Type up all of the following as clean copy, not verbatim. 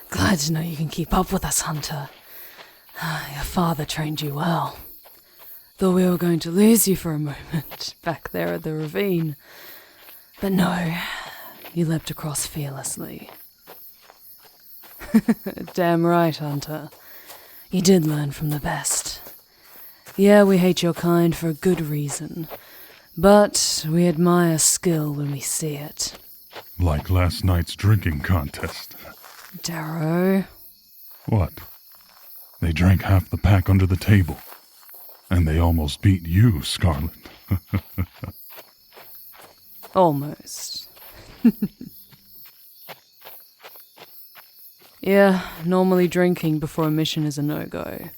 Glad to know you can keep up with us, Hunter. Your father trained you well. Thought we were going to lose you for a moment, back there at the ravine. But no, you leapt across fearlessly. Damn right, Hunter. You did learn from the best. Yeah, we hate your kind for a good reason, but we admire skill when we see it. Like last night's drinking contest. Darrow. What? They drank half the pack under the table. And they almost beat you, Scarlet. Almost. Yeah, normally drinking before a mission is a no-go.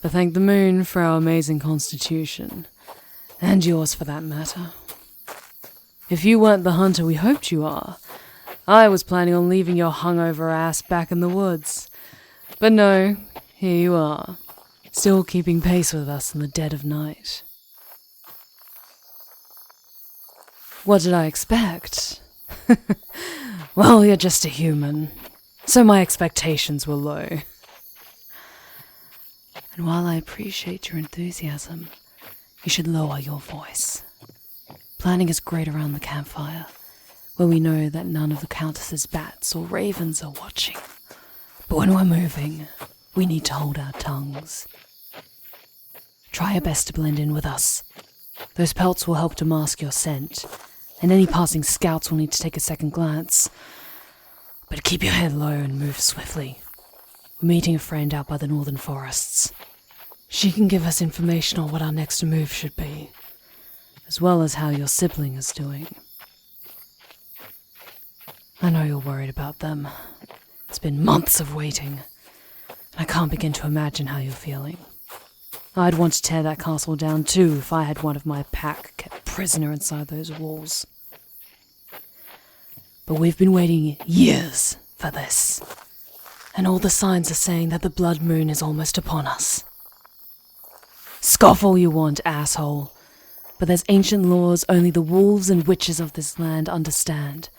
But thank the moon for our amazing constitution. And yours for that matter. If you weren't the hunter we hoped you are, I was planning on leaving your hungover ass back in the woods. But no, here you are, still keeping pace with us in the dead of night. What did I expect? Well, you're just a human, so my expectations were low. And while I appreciate your enthusiasm, you should lower your voice. Planning is great around the campfire, where we know that none of the Countess's bats or ravens are watching. But when we're moving, we need to hold our tongues. Try your best to blend in with us. Those pelts will help to mask your scent, and any passing scouts will need to take a second glance. But keep your head low and move swiftly. We're meeting a friend out by the northern forests. She can give us information on what our next move should be, as well as how your sibling is doing. I know you're worried about them. It's been months of waiting, and I can't begin to imagine how you're feeling. I'd want to tear that castle down too if I had one of my pack kept prisoner inside those walls. But we've been waiting years for this, and all the signs are saying that the blood moon is almost upon us. Scoff all you want, asshole, but there's ancient laws only the wolves and witches of this land understand.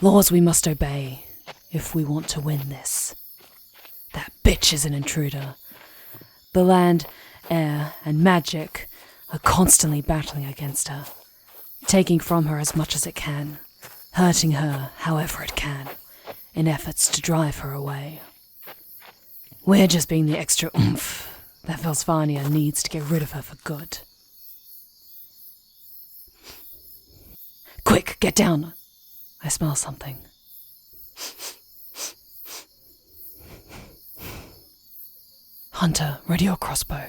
Laws we must obey if we want to win this. That bitch is an intruder. The land, air, and magic are constantly battling against her, taking from her as much as it can, hurting her however it can, in efforts to drive her away. We're just being the extra oomph that Velsvania needs to get rid of her for good. Quick, get down! I smell something. Hunter, ready your crossbow.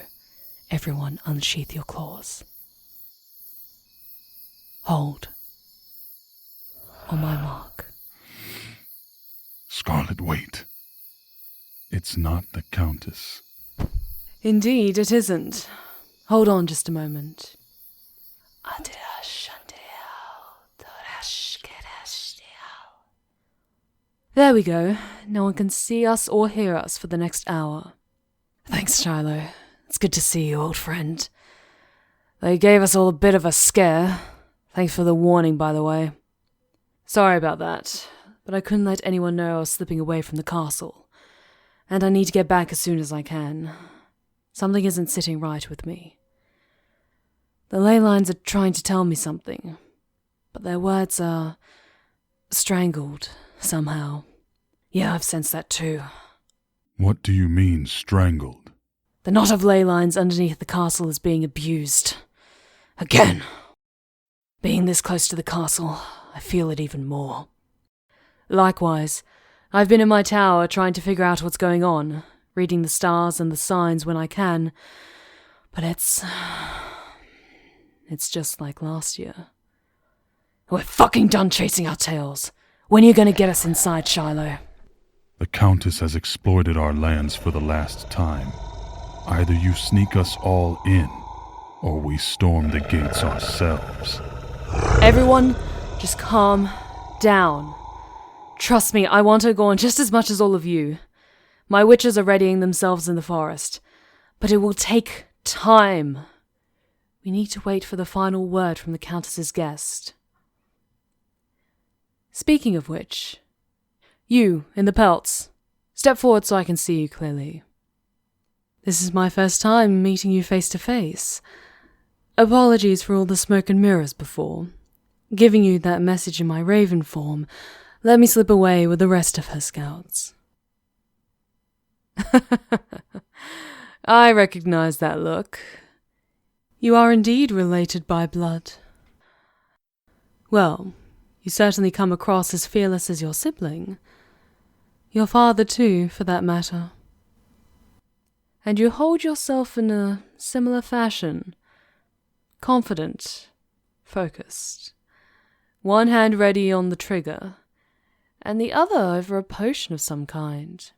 Everyone unsheath your claws. Hold. On my mark. Scarlet, wait. It's not the Countess. Indeed, it isn't. Hold on just a moment. There we go. No one can see us or hear us for the next hour. Thanks, Shiloh. It's good to see you, old friend. They gave us all a bit of a scare. Thanks for the warning, by the way. Sorry about that, but I couldn't let anyone know I was slipping away from the castle. And I need to get back as soon as I can. Something isn't sitting right with me. The ley lines are trying to tell me something, but their words are strangled somehow. Yeah, I've sensed that too. What do you mean, strangled? The knot of ley lines underneath the castle is being abused. Again. Being this close to the castle, I feel it even more. Likewise, I've been in my tower trying to figure out what's going on, reading the stars and the signs when I can, but it's just like last year. We're fucking done chasing our tails. When are you going to get us inside, Shiloh? The Countess has exploited our lands for the last time. Either you sneak us all in, or we storm the gates ourselves. Everyone, just calm down. Trust me, I want her gone just as much as all of you. My witches are readying themselves in the forest, but it will take time. We need to wait for the final word from the Countess's guest. Speaking of which, you, in the pelts, step forward so I can see you clearly. This is my first time meeting you face to face. Apologies for all the smoke and mirrors before. Giving you that message in my raven form, let me slip away with the rest of her scouts. I recognize that look. You are indeed related by blood. Well, you certainly come across as fearless as your sibling. Your father too, for that matter. And you hold yourself in a similar fashion. Confident, focused. One hand ready on the trigger, and the other over a potion of some kind.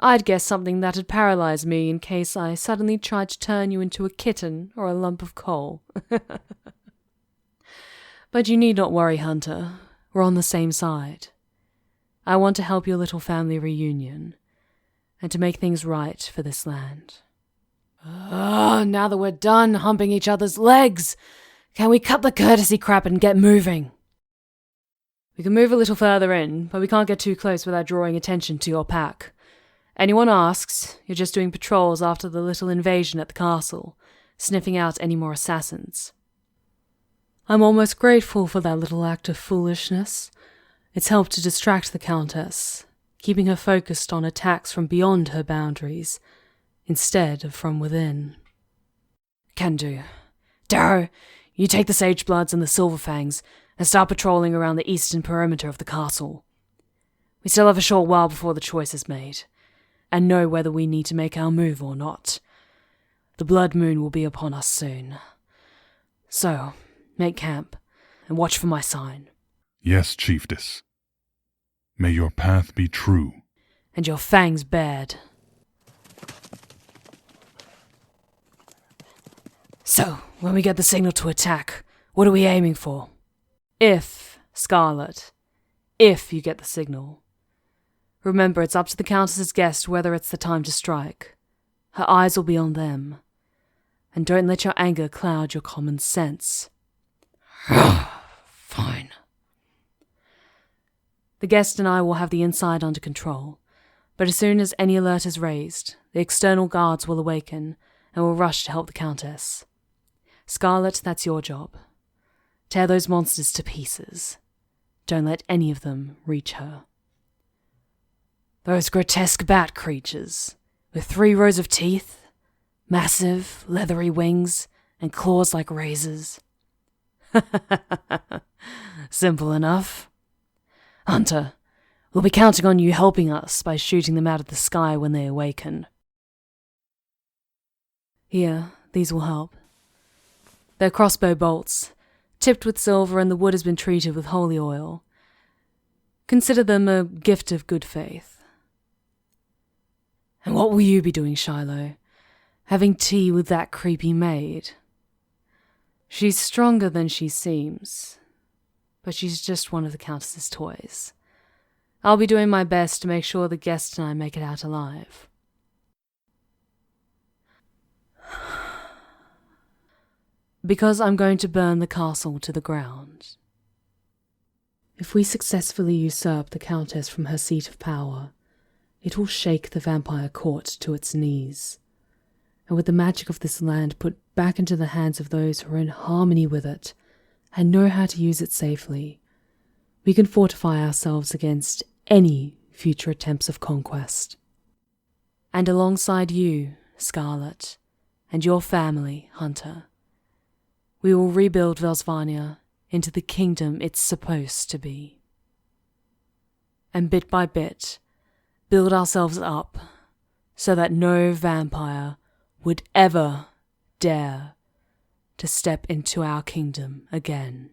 I'd guess something that'd paralyze me in case I suddenly tried to turn you into a kitten or a lump of coal. But you need not worry, Hunter. We're on the same side. I want to help your little family reunion, and to make things right for this land. Now that we're done humping each other's legs, can we cut the courtesy crap and get moving? We can move a little further in, but we can't get too close without drawing attention to your pack. Anyone asks, you're just doing patrols after the little invasion at the castle, sniffing out any more assassins. I'm almost grateful for that little act of foolishness. It's helped to distract the Countess, keeping her focused on attacks from beyond her boundaries, instead of from within. Can do. Darrow, you take the Sagebloods and the Silverfangs and start patrolling around the eastern perimeter of the castle. We still have a short while before the choice is made, and know whether we need to make our move or not. The blood moon will be upon us soon. So, make camp, and watch for my sign. Yes, Chiefess. May your path be true. And your fangs bared. So, when we get the signal to attack, what are we aiming for? If, Scarlet, if you get the signal. Remember, it's up to the Countess's guest whether it's the time to strike. Her eyes will be on them. And don't let your anger cloud your common sense. Fine. The guest and I will have the inside under control, but as soon as any alert is raised, the external guards will awaken and will rush to help the Countess. Scarlet, that's your job. Tear those monsters to pieces. Don't let any of them reach her. Those grotesque bat creatures, with 3 rows of teeth, massive, leathery wings, and claws like razors. Simple enough. Hunter, we'll be counting on you helping us by shooting them out of the sky when they awaken. Here, these will help. They're crossbow bolts, tipped with silver, and the wood has been treated with holy oil. Consider them a gift of good faith. And what will you be doing, Shiloh? Having tea with that creepy maid? She's stronger than she seems, but she's just one of the Countess's toys. I'll be doing my best to make sure the guest and I make it out alive. Because I'm going to burn the castle to the ground. If we successfully usurp the Countess from her seat of power, it will shake the vampire court to its knees. And with the magic of this land put back into the hands of those who are in harmony with it and know how to use it safely, we can fortify ourselves against any future attempts of conquest. And alongside you, Scarlet, and your family, Hunter, we will rebuild Velsvania into the kingdom it's supposed to be. And bit by bit, build ourselves up so that no vampire would ever dare to step into our kingdom again.